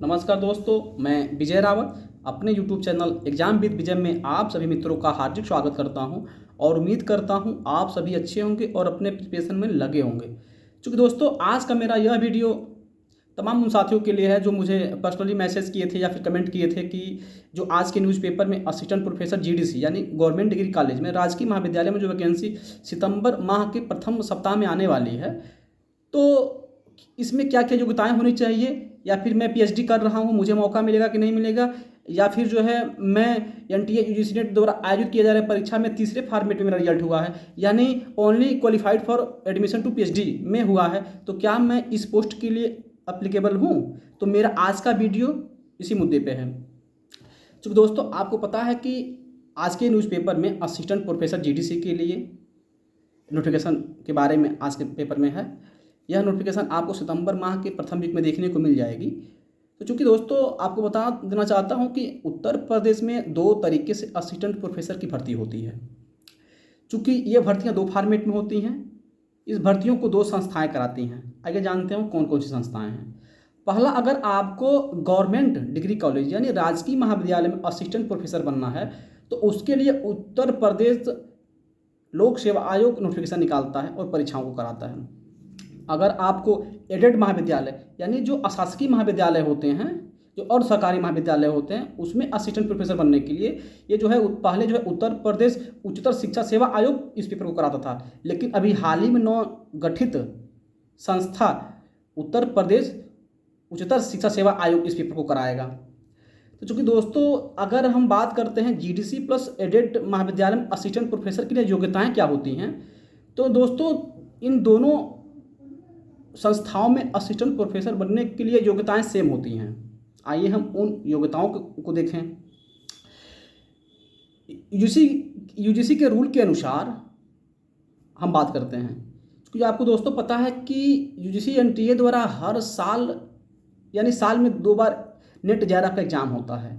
नमस्कार दोस्तों, मैं विजय रावत अपने YouTube चैनल एग्जाम विद विजय में आप सभी मित्रों का हार्दिक स्वागत करता हूं और उम्मीद करता हूं आप सभी अच्छे होंगे और अपने प्रिपरेशन में लगे होंगे। चूँकि दोस्तों आज का मेरा यह वीडियो तमाम उन साथियों के लिए है जो मुझे पर्सनली मैसेज किए थे या फिर कमेंट किए थे कि जो आज के न्यूज़पेपर में असिस्टेंट प्रोफेसर GDC यानी गवर्नमेंट डिग्री कॉलेज में राजकीय महाविद्यालय में जो वैकेंसी सितंबर माह के प्रथम सप्ताह में आने वाली है, तो इसमें क्या क्या योग्यताएं होनी चाहिए, या फिर मैं PhD कर रहा हूं, मुझे मौका मिलेगा कि नहीं मिलेगा, या फिर जो है मैं NTA UGC नेट द्वारा आयोजित किए जा रहे परीक्षा में तीसरे फॉर्मेट में मेरा रिजल्ट हुआ है, यानी only qualified for admission to PhD में हुआ है, तो क्या मैं इस पोस्ट के लिए अप्लीकेबल हूँ। तो मेरा आज का वीडियो इसी मुद्दे पे है। चूँकि दोस्तों आपको पता है कि आज के न्यूज़पेपर में असिस्टेंट प्रोफेसर GDC के लिए नोटिफिकेशन के बारे में आज के पेपर में है। यह नोटिफिकेशन आपको सितंबर माह के प्रथम वीक में देखने को मिल जाएगी। तो चूँकि दोस्तों आपको बता देना चाहता हूँ कि उत्तर प्रदेश में दो तरीके से असिस्टेंट प्रोफेसर की भर्ती होती है। चूँकि ये भर्तियाँ दो फॉर्मेट में होती हैं, इस भर्तियों को दो संस्थाएं कराती हैं। आइए जानते हैं कौन कौन सी संस्थाएं हैं। पहला, अगर आपको गवर्नमेंट डिग्री कॉलेज यानी राजकीय महाविद्यालय में असिस्टेंट प्रोफेसर बनना है तो उसके लिए उत्तर प्रदेश लोक सेवा आयोग नोटिफिकेशन निकालता है और परीक्षाओं को कराता है। अगर आपको एडेड महाविद्यालय यानी जो अशासकीय महाविद्यालय होते हैं, जो और सरकारी महाविद्यालय होते हैं, उसमें असिस्टेंट प्रोफेसर बनने के लिए ये जो है पहले जो है उत्तर प्रदेश उच्चतर शिक्षा सेवा आयोग इस पेपर को कराता था, लेकिन अभी हाल ही में नव गठित संस्था उत्तर प्रदेश उच्चतर शिक्षा सेवा आयोग इस पेपर को कराएगा। तो चूँकि दोस्तों अगर हम बात करते हैं GDC प्लस एडेड महाविद्यालय में असिस्टेंट प्रोफेसर के लिए योग्यताएँ क्या होती हैं, तो दोस्तों इन दोनों संस्थाओं में असिस्टेंट प्रोफेसर बनने के लिए योग्यताएं सेम होती हैं। आइए हम उन योग्यताओं को देखें। यूजीसी के रूल के अनुसार हम बात करते हैं, क्योंकि आपको दोस्तों पता है कि UGC NTA द्वारा हर साल यानी साल में 2 बार नेट JRF का एग्ज़ाम होता है।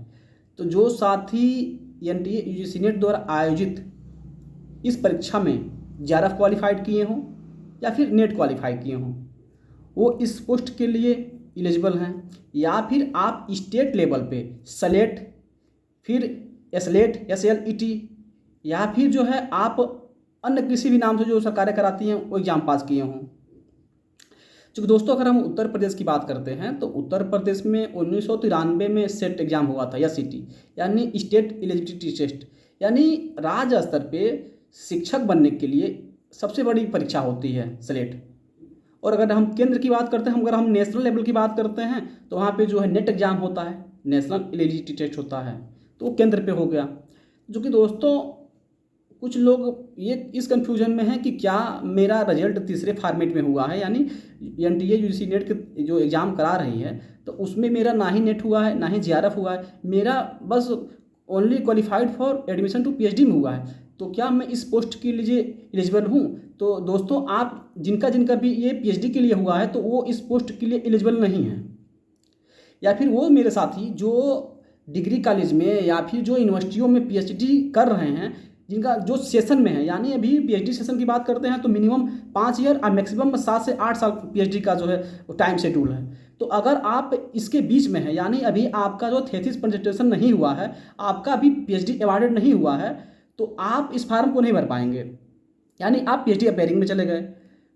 तो जो साथी NTA UGC नेट द्वारा आयोजित इस परीक्षा में JRF क्वालिफाइड किए हों या फिर नेट क्वालिफाई किए हों, वो इस पोस्ट के लिए एलिजिबल हैं। या फिर आप स्टेट लेवल पे SLET, फिर SLET SLET, या फिर जो है आप अन्य किसी भी नाम से जो सरकारें कराती हैं वो एग्ज़ाम पास किए हों। चूँकि दोस्तों अगर हम उत्तर प्रदेश की बात करते हैं तो उत्तर प्रदेश में 1993 में सेट एग्ज़ाम हुआ था या SET यानी स्टेट एलिजिबिलिटी टेस्ट, यानी राज्य स्तर पे शिक्षक बनने के लिए सबसे बड़ी परीक्षा होती है SLET। और अगर हम केंद्र की बात करते हैं, अगर हम नेशनल लेवल की बात करते हैं तो वहाँ पे जो है नेट एग्ज़ाम होता है, नेशनल एलिजिबिलिटी टेस्ट होता है, तो वो केंद्र पे हो गया। जो कि दोस्तों कुछ लोग ये इस कन्फ्यूजन में है कि क्या मेरा रिजल्ट तीसरे फॉर्मेट में हुआ है, यानी NTA UGC नेट के जो एग्ज़ाम करा रही है तो उसमें मेरा ना ही नेट हुआ है ना ही JRF हुआ है, मेरा बस only qualified for admission to PhD में हुआ है। तो क्या मैं इस पोस्ट के लिए एलिजिबल हूँ? तो दोस्तों आप जिनका भी ये PhD के लिए हुआ है तो वो इस पोस्ट के लिए एलिजिबल नहीं है। या फिर वो मेरे साथी जो डिग्री कॉलेज में या फिर जो यूनिवर्सिटियों में PhD कर रहे हैं, जिनका जो सेशन में है, यानी अभी PhD सेशन की बात करते हैं तो मिनिमम 5 ईयर और मैक्सिमम 7 से 8 साल PhD का जो है टाइम शेड्यूल है। तो अगर आप इसके बीच में है, यानी अभी आपका जो थीसिस प्रेजेंटेशन नहीं हुआ है, आपका अभी PhD अवॉर्डेड नहीं हुआ है, तो आप इस फार्म को नहीं भर पाएंगे, यानी आप PhD अपेयरिंग में चले गए।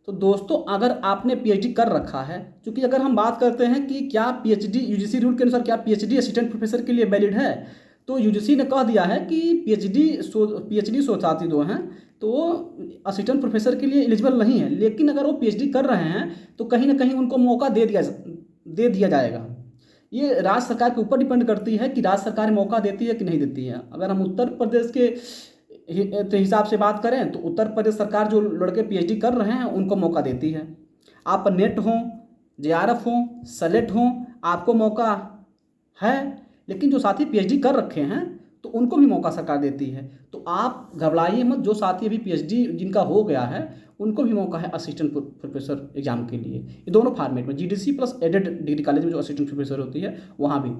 तो दोस्तों अगर आपने PhD कर रखा है, क्योंकि अगर हम बात करते हैं कि क्या PhD UGC रूल के अनुसार क्या PhD असिस्टेंट प्रोफेसर के लिए वैलिड है, तो UGC ने कह दिया है कि PhD साथी दो हैं तो असिस्टेंट प्रोफेसर के लिए एलिजिबल नहीं है। लेकिन अगर वो PhD कर रहे हैं तो कहीं ना कहीं उनको मौका दे दिया जाएगा। ये राज्य सरकार के ऊपर डिपेंड करती है कि राज्य सरकार मौका देती है कि नहीं देती है। अगर हम उत्तर प्रदेश के हिसाब से बात करें तो उत्तर प्रदेश सरकार जो लड़के PhD कर रहे हैं उनको मौका देती है। आप नेट हो, JRF हो, SLET हो, आपको मौका है। लेकिन जो साथी PhD कर रखे हैं तो उनको भी मौका सरकार देती है। तो आप घबराइए मत, जो साथी अभी PhD जिनका हो गया है उनको भी मौका है असिस्टेंट प्रोफेसर एग्जाम के लिए। ये दोनों फॉर्मेट में GDC plus aided degree college में जो असिस्टेंट प्रोफेसर होती है वहाँ भी।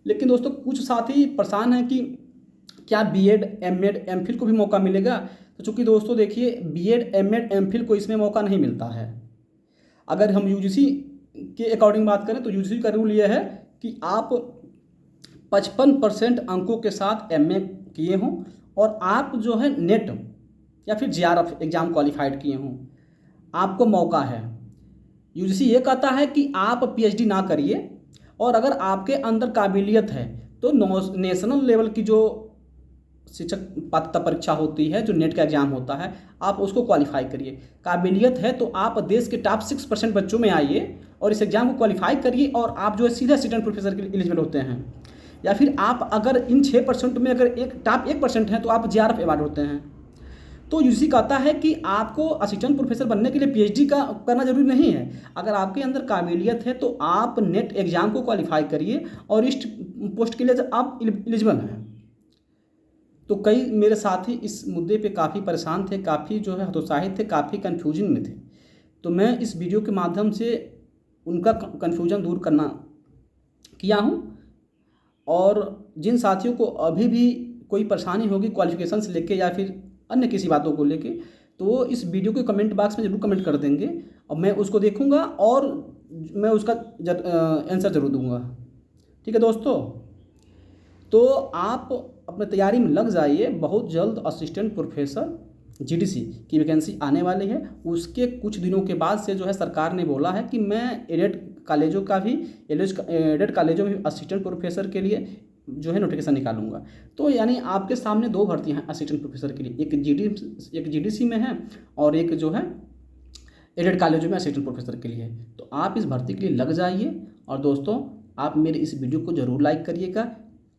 लेकिन दोस्तों कुछ साथी परेशान हैं कि क्या BEd MAd MPhil को भी मौका मिलेगा। तो चूँकि दोस्तों देखिए BEd MAd MPhil को इसमें मौका नहीं मिलता है। अगर हम UGC के अकॉर्डिंग बात करें तो UGC का रूल ये है कि आप 55% अंकों के साथ एमए किए हों और आप जो है नेट या फिर जीआरएफ एग्ज़ाम क्वालिफाइड किए हों, आपको मौका है। यूजीसी ये कहता है कि आप पीएचडी ना करिए, और अगर आपके अंदर काबिलियत है तो नेशनल लेवल की जो शिक्षक पात्रता परीक्षा होती है, जो नेट का एग्ज़ाम होता है, आप उसको क्वालिफाई करिए। काबिलियत है तो आप देश के टॉप 6% बच्चों में आइए और इस एग्ज़ाम को क्वालिफाई करिए, और आप जो है सीधा असिस्टेंट प्रोफेसर के लिए एलिजिबल होते हैं। या फिर आप अगर इन 6% में अगर एक टॉप 1% हैं तो आप जीआरएफ अवार्ड होते हैं। तो यूजीसी कहता है कि आपको असिस्टेंट प्रोफेसर बनने के लिए पीएचडी का करना जरूरी नहीं है। अगर आपके अंदर काबिलियत है तो आप नेट एग्ज़ाम को क्वालिफाई करिए और इस पोस्ट के लिए आप एलिजिबल हैं। तो कई मेरे साथी इस मुद्दे पे काफ़ी परेशान थे, काफ़ी जो है हतोत्साहित थे, काफ़ी कन्फ्यूजन में थे। तो मैं इस वीडियो के माध्यम से उनका कन्फ्यूजन दूर करना किया हूँ। और जिन साथियों को अभी भी कोई परेशानी होगी क्वालिफिकेशन से लेके या फिर अन्य किसी बातों को लेके, तो वो इस वीडियो के कमेंट बॉक्स में ज़रूर कमेंट कर देंगे और मैं उसको देखूंगा और मैं उसका आंसर ज़रूर दूंगा। ठीक है दोस्तों, तो आप अपने तैयारी में लग जाइए। बहुत जल्द असिस्टेंट प्रोफेसर जीडीसी की वैकेंसी आने वाली है। उसके कुछ दिनों के बाद से जो है सरकार ने बोला है कि मैं एडेड कॉलेजों का भी एडेड कॉलेजों में असिस्टेंट प्रोफेसर के लिए जो है नोटिफिकेशन निकालूंगा। तो यानी आपके सामने 2 भर्तियां हैं असिस्टेंट प्रोफेसर के लिए, एक जीडीसी में है और एक जो है एडेड कॉलेजों में असिस्टेंट प्रोफेसर के लिए। तो आप इस भर्ती के लिए लग जाइए। और दोस्तों, आप मेरे इस वीडियो को ज़रूर लाइक करिएगा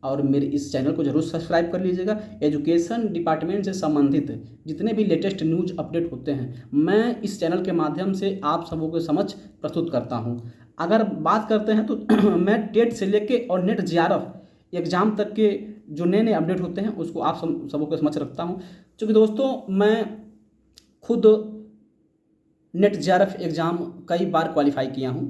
और मेरे इस चैनल को जरूर सब्सक्राइब कर लीजिएगा। एजुकेशन डिपार्टमेंट से संबंधित जितने भी लेटेस्ट न्यूज अपडेट होते हैं मैं इस चैनल के माध्यम से आप सबों के समक्ष प्रस्तुत करता हूं। अगर बात करते हैं तो मैं टेट से लेके और नेट जीआरएफ एग्ज़ाम तक के जो नए अपडेट होते हैं उसको आप सबों के समक्ष रखता हूं। क्योंकि दोस्तों, मैं खुद नेट जीआरएफ एग्ज़ाम कई बार क्वालिफाई किया हूं,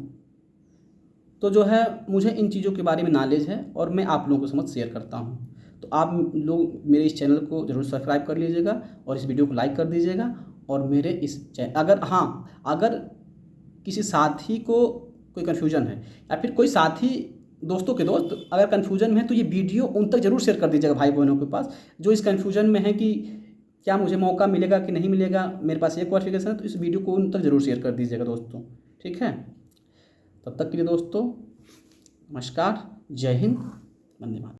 तो जो है मुझे इन चीज़ों के बारे में नॉलेज है और मैं आप लोगों के समझ शेयर करता हूँ। तो आप लोग मेरे इस चैनल को ज़रूर सब्सक्राइब कर लीजिएगा और इस वीडियो को लाइक कर दीजिएगा। और मेरे इस अगर किसी साथी को कोई कन्फ्यूजन है या फिर कोई साथी दोस्तों के दोस्त अगर कन्फ्यूजन में है तो ये वीडियो उन तक ज़रूर शेयर कर दीजिएगा, भाई बहनों के पास जो इस कन्फ्यूजन में है कि क्या मुझे मौका मिलेगा कि नहीं मिलेगा, मेरे पास ये क्वालिफिकेशन है। तो इस वीडियो को उन तक ज़रूर शेयर कर दीजिएगा दोस्तों। ठीक है, तब तक के लिए दोस्तों नमस्कार, जय हिंद, वंदे मातरम।